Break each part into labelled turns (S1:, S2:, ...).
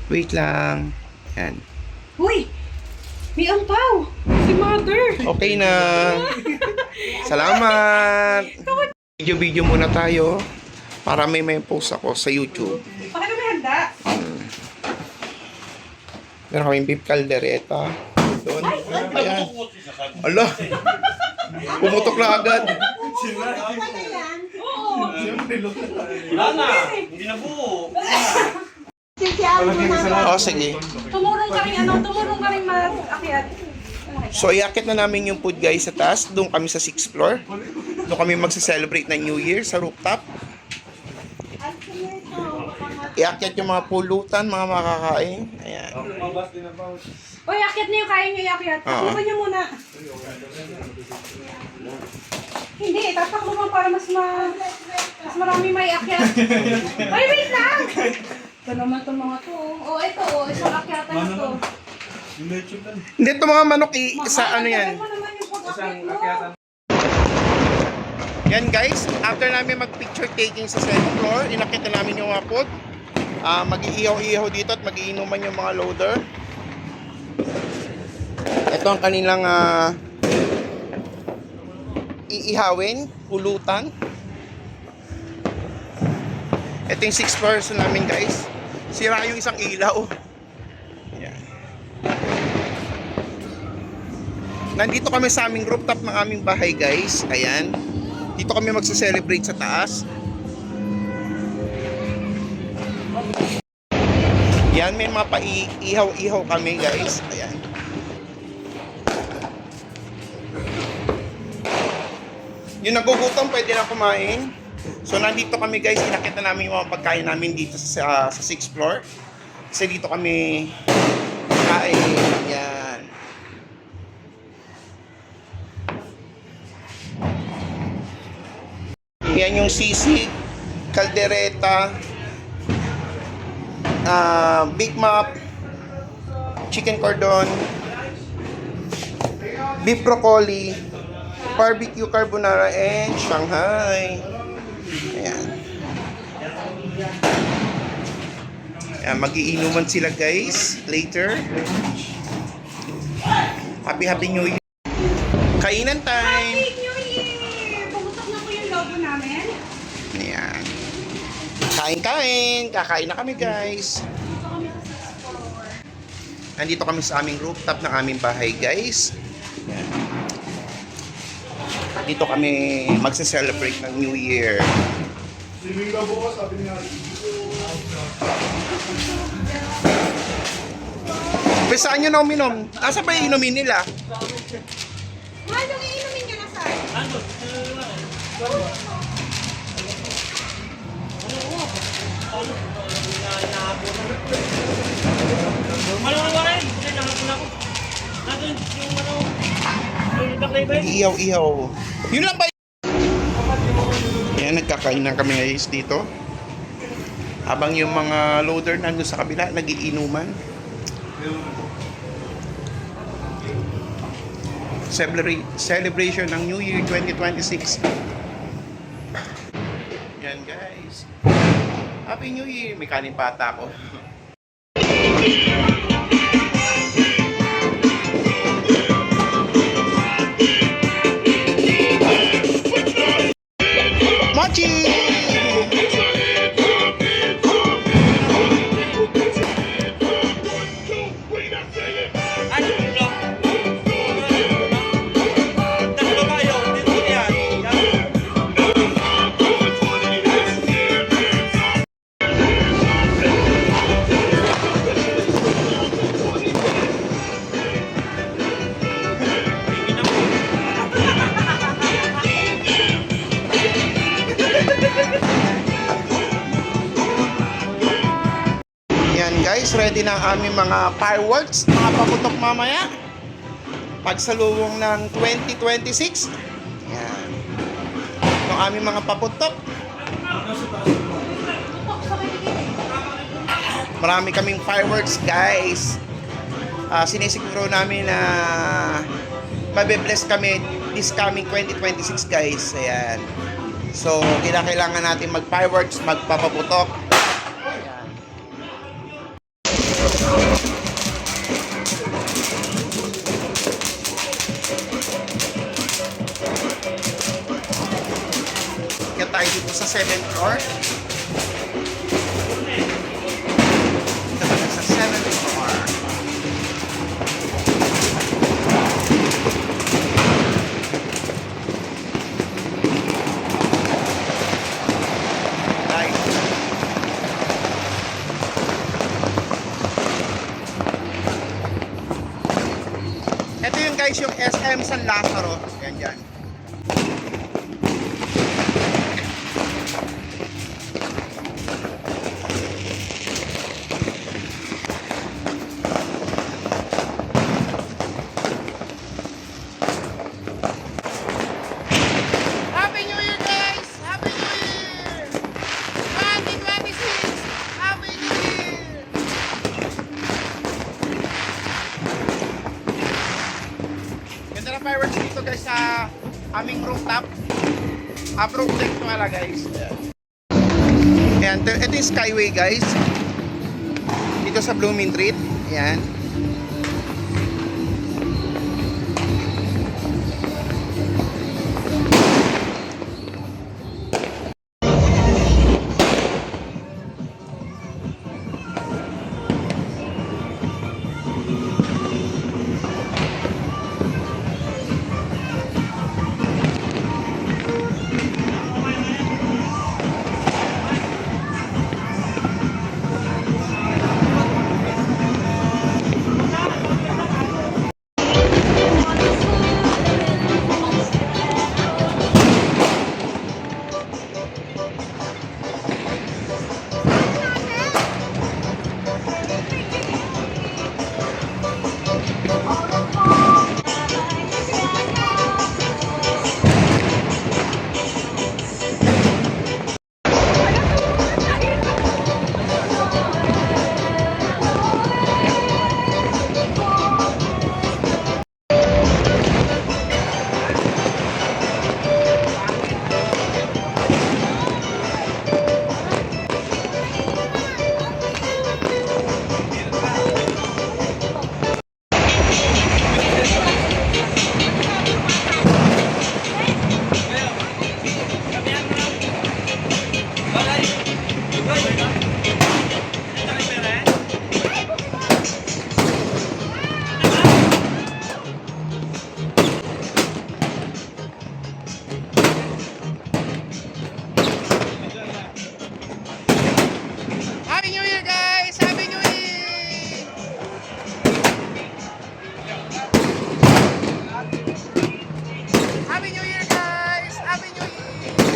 S1: Wait lang. Yan.
S2: Uy! May ampaw! Si Mother!
S1: Okay na. Salamat. Video muna tayo para may post ako sa YouTube.
S2: Bakit may handa?
S1: Meron kaming beef caldereta. Doon. Ayan. Ala. Pumutok na agad.
S2: Oo!
S3: Wala na. Hindi na buo.
S1: Oh, sige.
S2: Tumurong ka rin mas-akyat.
S1: So, iakit na namin yung food guys sa taas. Doon kami sa 6th floor. Doon kami magsa-celebrate ng New Year sa rooftop. Iakyat yung mga pulutan, mga makakain. Ayan.
S2: Uy, akyat na yung kaya nyo i-akyat. Takbukan nyo muna. Hindi, tatakbo mo para mas marami may akyat. Uy, wait lang! Ito naman itong mga to. Oh, ito. Isang akyatan na to.
S1: Hindi, ito mga manok sa ano yan.
S2: Mo naman yung pag-akyat mo.
S1: Yan guys, after namin mag-picture taking sa 7th floor, inakit na namin yung mga food. Mag-iihaw-ihaw dito at mag-iinuman yung mga loader. Ito ang kanilang iihawin, pulutan. Ito yung 6th floor namin guys. Sira yung isang ilaw. Yan. Nandito kami sa aming rooftop ng aming bahay guys. Ayan. Dito kami magse-celebrate sa taas. Yan, may mga pa-ihaw-ihaw kami guys. Ayan. Yung nagugutom, pwede na kumain. So, nandito kami guys. Inakita namin yung mga pagkain namin dito sa 6th floor. Kasi dito kami kain. Yan. Yan yung sisig, caldereta, Big Mac, chicken cordon, beef broccoli, barbecue carbonara, and Shanghai. Ayan. Ayan, mag-iinuman sila guys later. Happy New Year. Kainan time.
S2: Happy New Year! Pumutok na po yung logo namin.
S1: Ayan. Kain-kain. Kakain na kami guys. Nandito kami sa aming rooftop ng aming bahay guys. Ayan. Dito kami magse-celebrate ng New Year. Pero saan nyo na uminom? Asa ba iinumin nila?
S2: Anong iinumin nyo na saan?
S1: Ihaw-ihaw. Yun lang ba? Ayan, nagkakain na kami guys dito. Habang yung mga loader nandun sa kabila, nagiinuman. Celebration ng New Year 2026. Yan guys. Happy New Year! May kanin pata ako. Mochi! Guys, ready na ang aming mga fireworks, mga paputok mamaya pagsalubong ng 2026. Yan yung aming mga paputok. Marami kaming fireworks guys. Sinisiguro namin na mabe-bless kami this coming 2026 guys. Ayan. So, kailangan natin mag-fireworks, magpapaputok. Ayan. Kaya tayo dito sa 7th floor. Dito tayo sa 7th floor. Nice. Ito yung guys, yung SM San Lazaro. Yan dyan. Happy New Year, guys! Happy New Year! 2026! Happy New Year! Ganda na fireworks dito guys sa aming rooftop. Roof deck pala guys. Ayan, ito yung Skyway guys. Dito sa Blooming Treat. Ayan. Happy New Year guys! Happy New Year! Happy New Year guys! Happy New Year!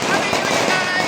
S1: Happy New Year guys!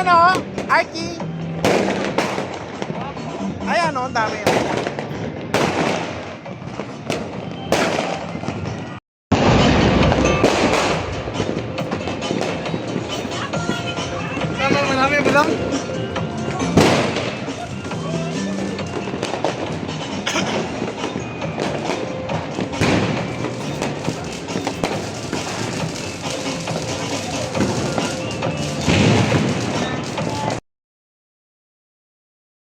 S1: Ayan o, Arky. Ayan o, ang dami.